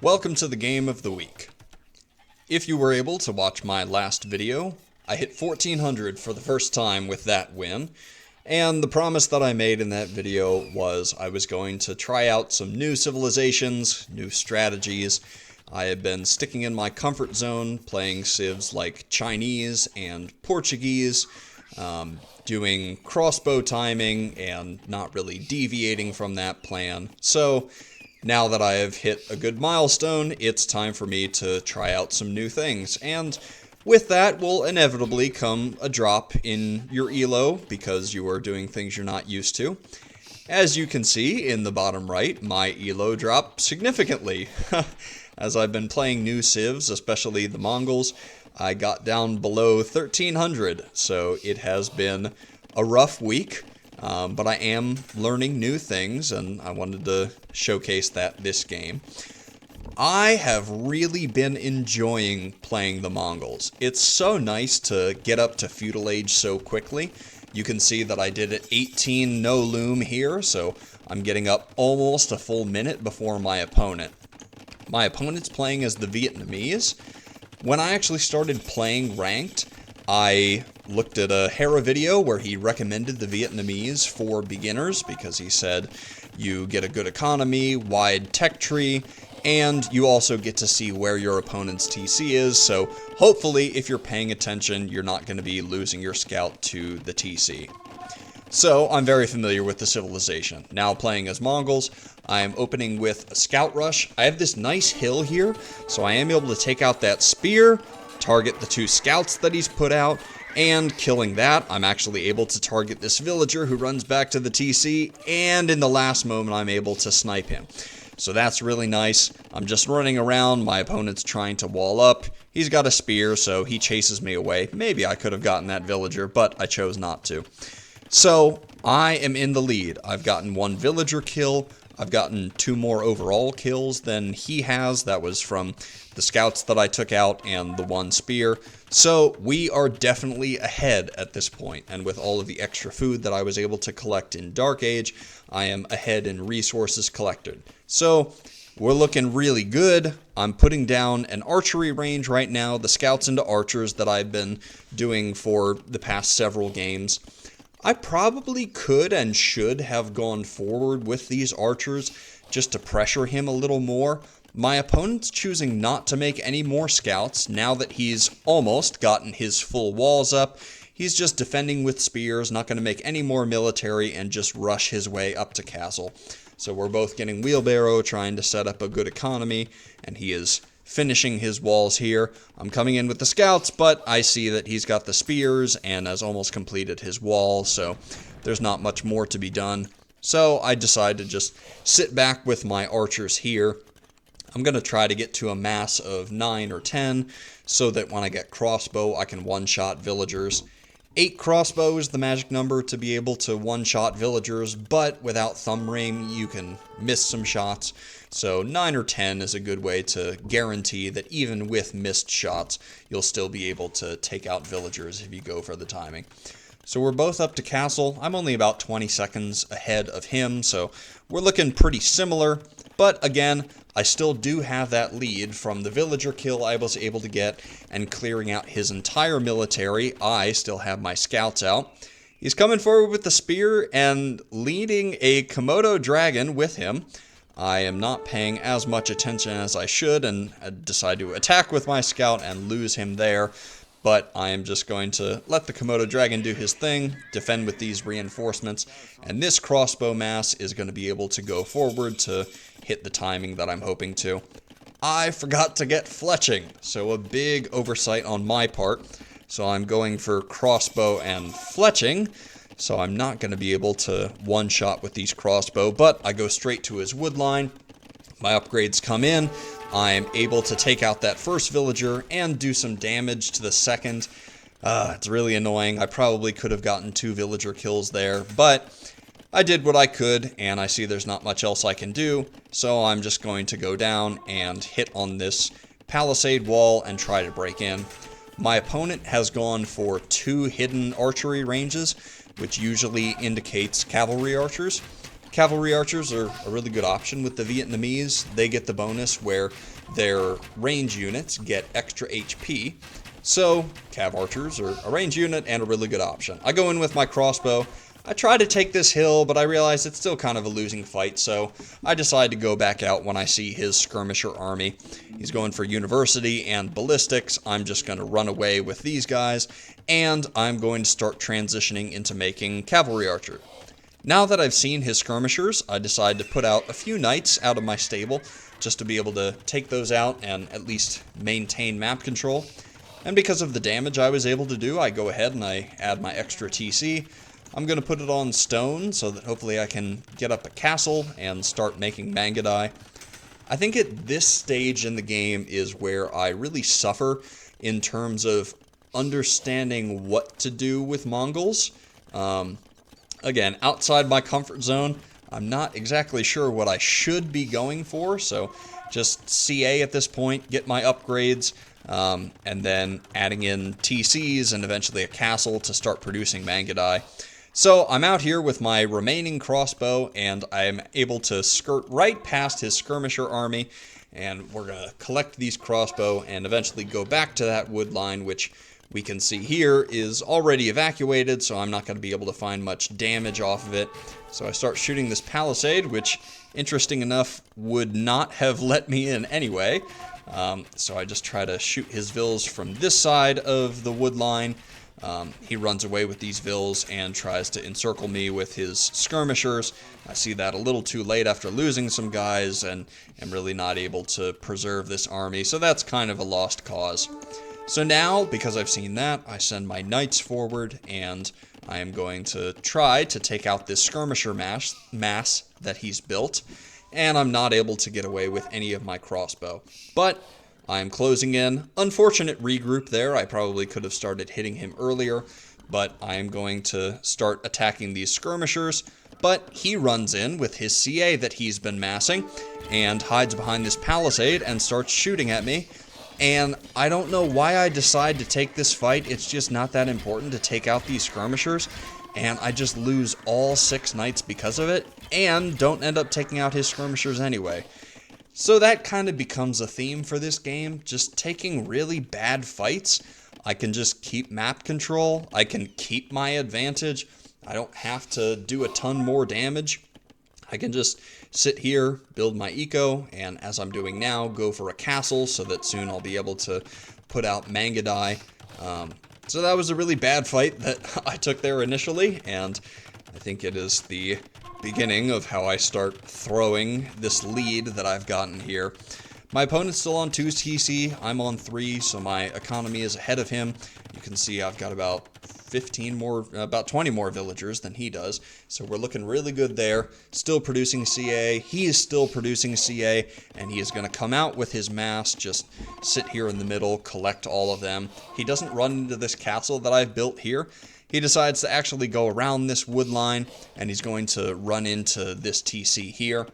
Welcome to the game of the week. If you were able to watch my last video, I hit 1400 for the first time with that win, and the promise that I made in that video was I was going to try out some new civilizations, new strategies. I have been sticking in my comfort zone, playing civs like Chinese and Portuguese, doing crossbow timing and not really deviating from that plan. So now that I have hit a good milestone, it's time for me to try out some new things. And with that will inevitably come a drop in your elo because you are doing things you're not used to. As you can see in the bottom right, my elo dropped significantly. As I've been playing new civs, especially the Mongols, I got down below 1300, so it has been a rough week. But I am learning new things, and I wanted to showcase that this game. I have really been enjoying playing the Mongols. It's so nice to get up to feudal age so quickly. You can see that I did it 18 no loom here, so I'm getting up almost a full minute before my opponent. My opponent's playing as the Vietnamese. When I actually started playing ranked, I looked at a Hera video where he recommended the Vietnamese for beginners because he said you get a good economy, wide tech tree, and you also get to see where your opponent's TC is, so hopefully if you're paying attention, you're not going to be losing your scout to the TC. So I'm very familiar with the civilization. Now playing as Mongols, I'm opening with a scout rush. I have this nice hill here, so I am able to take out that spear, target the two scouts that he's put out, and killing that, I'm actually able to target this villager who runs back to the TC, and in the last moment I'm able to snipe him. So that's really nice. I'm just running around, my opponent's trying to wall up, he's got a spear, so he chases me away. Maybe I could have gotten that villager, but I chose not to. So I am in the lead. I've gotten one villager kill, I've gotten 2 more overall kills than he has. That was from the scouts that I took out and the 1 spear. So we are definitely ahead at this point. And with all of the extra food that I was able to collect in Dark Age, I am ahead in resources collected. So we're looking really good. I'm putting down an archery range right now, the scouts into archers that I've been doing for the past several games. I probably could and should have gone forward with these archers just to pressure him a little more. My opponent's choosing not to make any more scouts now that he's almost gotten his full walls up. He's just defending with spears, not going to make any more military, and just rush his way up to castle. So we're both getting wheelbarrow, trying to set up a good economy, and he is finishing his walls here. I'm coming in with the scouts, but I see that he's got the spears and has almost completed his wall, so there's not much more to be done. So I decide to just sit back with my archers here. I'm going to try to get to a mass of 9 or 10 so that when I get crossbow, I can one-shot villagers. 8 crossbow is the magic number to be able to one-shot villagers, but without thumb ring, you can miss some shots. So 9 or 10 is a good way to guarantee that even with missed shots, you'll still be able to take out villagers if you go for the timing. So we're both up to castle. I'm only about 20 seconds ahead of him, so we're looking pretty similar. But again, I still do have that lead from the villager kill I was able to get and clearing out his entire military. I still have my scouts out. He's coming forward with the spear and leading a Komodo dragon with him. I am not paying as much attention as I should and I decide to attack with my scout and lose him there. But I am just going to let the Komodo dragon do his thing, defend with these reinforcements, and this crossbow mass is going to be able to go forward to hit the timing that I'm hoping to. I forgot to get fletching, so a big oversight on my part. So I'm going for crossbow and fletching, so I'm not going to be able to one-shot with these crossbow, but I go straight to his wood line. My upgrades come in. I'm able to take out that first villager and do some damage to the second. It's really annoying. I probably could have gotten 2 villager kills there, but I did what I could, and I see there's not much else I can do, so I'm just going to go down and hit on this palisade wall and try to break in. My opponent has gone for 2 hidden archery ranges, which usually indicates cavalry archers. Cavalry archers are a really good option with the Vietnamese. They get the bonus where their range units get extra HP. So, Cav archers are a range unit and a really good option. I go in with my crossbow. I try to take this hill, but I realize it's still kind of a losing fight, so I decide to go back out when I see his skirmisher army. He's going for university and ballistics. I'm just going to run away with these guys, and I'm going to start transitioning into making cavalry archer. Now that I've seen his skirmishers, I decide to put out a few knights out of my stable, just to be able to take those out and at least maintain map control. And because of the damage I was able to do, I go ahead and I add my extra TC. I'm going to put it on stone so that hopefully I can get up a castle and start making Mangudai. I think at this stage in the game is where I really suffer in terms of understanding what to do with Mongols. Again, outside my comfort zone, I'm not exactly sure what I should be going for, so just CA at this point, get my upgrades, and then adding in TCs and eventually a castle to start producing Mangudai. So I'm out here with my remaining crossbow, and I'm able to skirt right past his skirmisher army, and we're going to collect these crossbow and eventually go back to that wood line, which we can see here is already evacuated, so I'm not going to be able to find much damage off of it. So I start shooting this palisade, which, interesting enough, would not have let me in anyway. So I just try to shoot his vills from this side of the wood line. He runs away with these vills and tries to encircle me with his skirmishers. I see that a little too late after losing some guys and am really not able to preserve this army, so that's kind of a lost cause. So now, because I've seen that, I send my knights forward, and I am going to try to take out this skirmisher mass that he's built, and I'm not able to get away with any of my crossbow. But I'm closing in. Unfortunate regroup there. I probably could have started hitting him earlier, but I am going to start attacking these skirmishers. But he runs in with his CA that he's been massing and hides behind this palisade and starts shooting at me. And I don't know why I decide to take this fight. It's just not that important to take out these skirmishers. And I just lose all 6 knights because of it, and don't end up taking out his skirmishers anyway. So that kind of becomes a theme for this game, just taking really bad fights. I can just keep map control, I can keep my advantage, I don't have to do a ton more damage. I can just sit here, build my eco, and as I'm doing now, go for a castle so that soon I'll be able to put out Mangudai. So that was a really bad fight that I took there initially, and I think it is the beginning of how I start throwing this lead that I've gotten here. My opponent's still on 2 TC, I'm on 3, so my economy is ahead of him. You can see I've got about 20 more villagers than he does, so we're looking really good there. Still producing CA, he is still producing CA, and he is going to come out with his mass, just sit here in the middle, collect all of them. He doesn't run into this castle that I've built here. He decides to actually go around this wood line, and he's going to run into this TC here.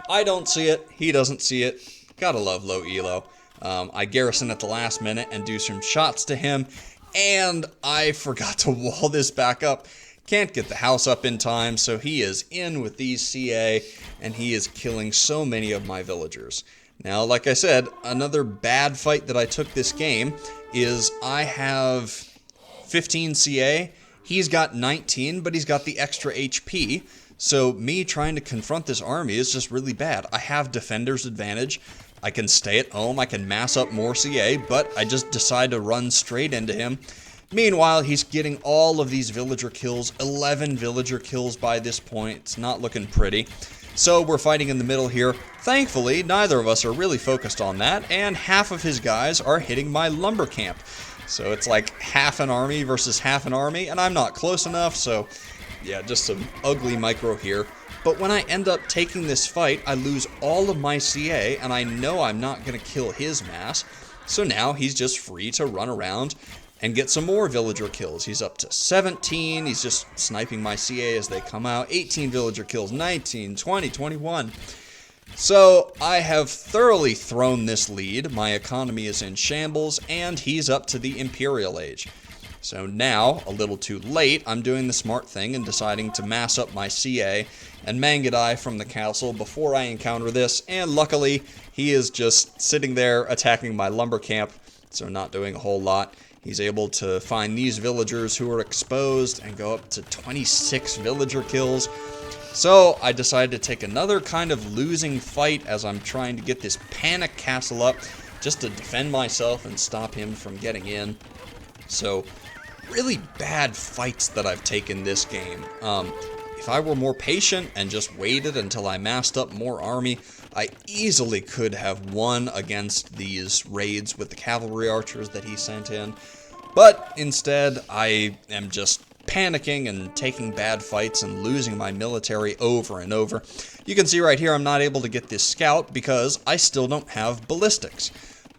I don't see it, he doesn't see it. Gotta love low elo. I garrison at the last minute and do some shots to him, and I forgot to wall this back up. Can't get the house up in time, so he is in with these CA, and he is killing so many of my villagers. Now, like I said, another bad fight that I took this game is I have 15 CA, he's got 19, but he's got the extra HP, so me trying to confront this army is just really bad. I have defender's advantage, I can stay at home, I can mass up more CA, but I just decide to run straight into him. Meanwhile, he's getting all of these villager kills, 11 villager kills by this point. It's not looking pretty. So we're fighting in the middle here. Thankfully, neither of us are really focused on that, and half of his guys are hitting my lumber camp. So it's like half an army versus half an army, and I'm not close enough, so yeah, just some ugly micro here. But when I end up taking this fight, I lose all of my CA, and I know I'm not going to kill his mass. So now he's just free to run around and get some more villager kills. He's up to 17, he's just sniping my CA as they come out. 18 villager kills, 19, 20, 21. So I have thoroughly thrown this lead. My economy is in shambles, and he's up to the Imperial Age. So now, a little too late, I'm doing the smart thing and deciding to mass up my CA and Mangudai from the castle before I encounter this, and luckily, he is just sitting there attacking my lumber camp, so not doing a whole lot. He's able to find these villagers who are exposed and go up to 26 villager kills. So I decided to take another kind of losing fight as I'm trying to get this panic castle up just to defend myself and stop him from getting in. So really bad fights that I've taken this game. If I were more patient and just waited until I massed up more army, I easily could have won against these raids with the cavalry archers that he sent in. But instead, I am just panicking and taking bad fights and losing my military over and over. You can see right here I'm not able to get this scout because I still don't have ballistics.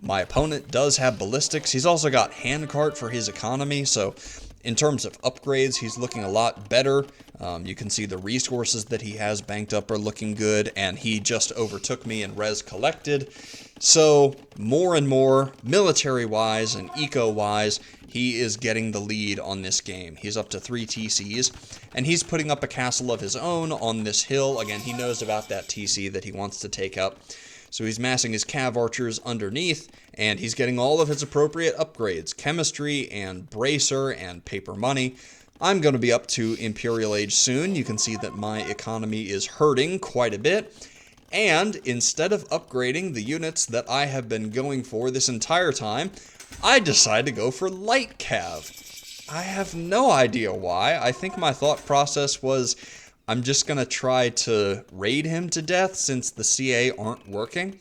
My opponent does have ballistics. He's also got handcart for his economy, so in terms of upgrades, he's looking a lot better. You can see the resources that he has banked up are looking good, and he just overtook me in res collected. So more and more, military-wise and eco-wise, he is getting the lead on this game. He's up to 3 TCs, and he's putting up a castle of his own on this hill. Again, he knows about that TC that he wants to take up. So he's massing his cav archers underneath, and he's getting all of his appropriate upgrades, chemistry and bracer and paper money. I'm going to be up to Imperial Age soon. You can see that my economy is hurting quite a bit. And instead of upgrading the units that I have been going for this entire time, I decided to go for light cav. I have no idea why. I think my thought process was, I'm just going to try to raid him to death since the CA aren't working.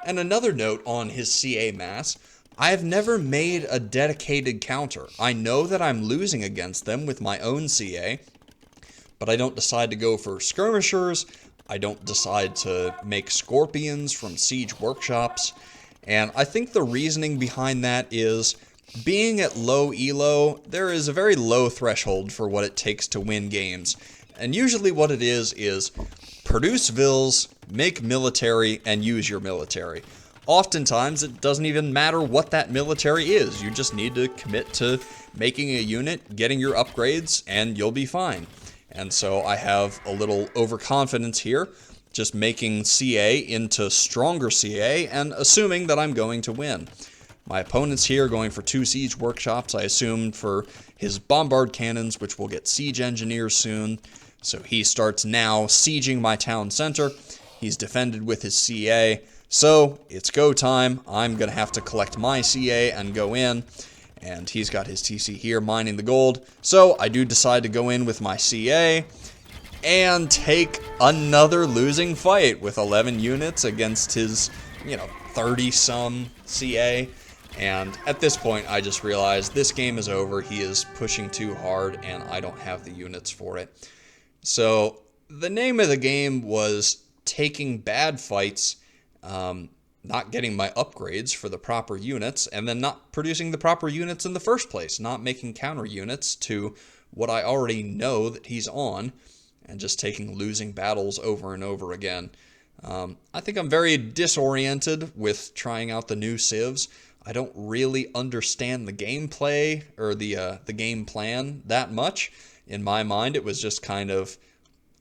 And another note on his CA mass, I've never made a dedicated counter. I know that I'm losing against them with my own CA, but I don't decide to go for skirmishers. I don't decide to make scorpions from siege workshops. And I think the reasoning behind that is, being at low elo, there is a very low threshold for what it takes to win games. And usually what it is produce vills, make military, and use your military. Oftentimes, it doesn't even matter what that military is. You just need to commit to making a unit, getting your upgrades, and you'll be fine. And so I have a little overconfidence here, just making CA into stronger CA and assuming that I'm going to win. My opponent's here going for 2 siege workshops, I assumed, for his bombard cannons, which will get siege engineers soon. So he starts now sieging my town center. He's defended with his CA. So it's go time. I'm going to have to collect my CA and go in. And he's got his TC here mining the gold. So I do decide to go in with my CA and take another losing fight with 11 units against his, 30-some CA. And at this point, I just realized this game is over. He is pushing too hard, and I don't have the units for it. So the name of the game was taking bad fights, not getting my upgrades for the proper units, and then not producing the proper units in the first place, not making counter units to what I already know that he's on, and just taking losing battles over and over again. I think I'm very disoriented with trying out the new civs. I don't really understand the gameplay or the game plan that much. In my mind, it was just kind of,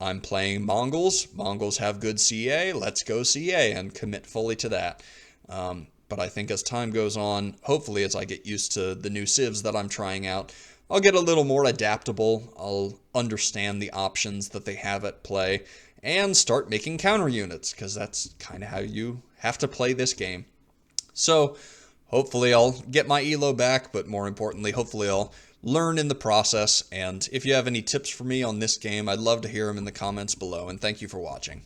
I'm playing Mongols. Mongols have good CA. Let's go CA and commit fully to that. But I think as time goes on, hopefully as I get used to the new civs that I'm trying out, I'll get a little more adaptable. I'll understand the options that they have at play and start making counter units, because that's kind of how you have to play this game. So hopefully I'll get my elo back, but more importantly, hopefully I'll learn in the process. And if you have any tips for me on this game, I'd love to hear them in the comments below, and thank you for watching.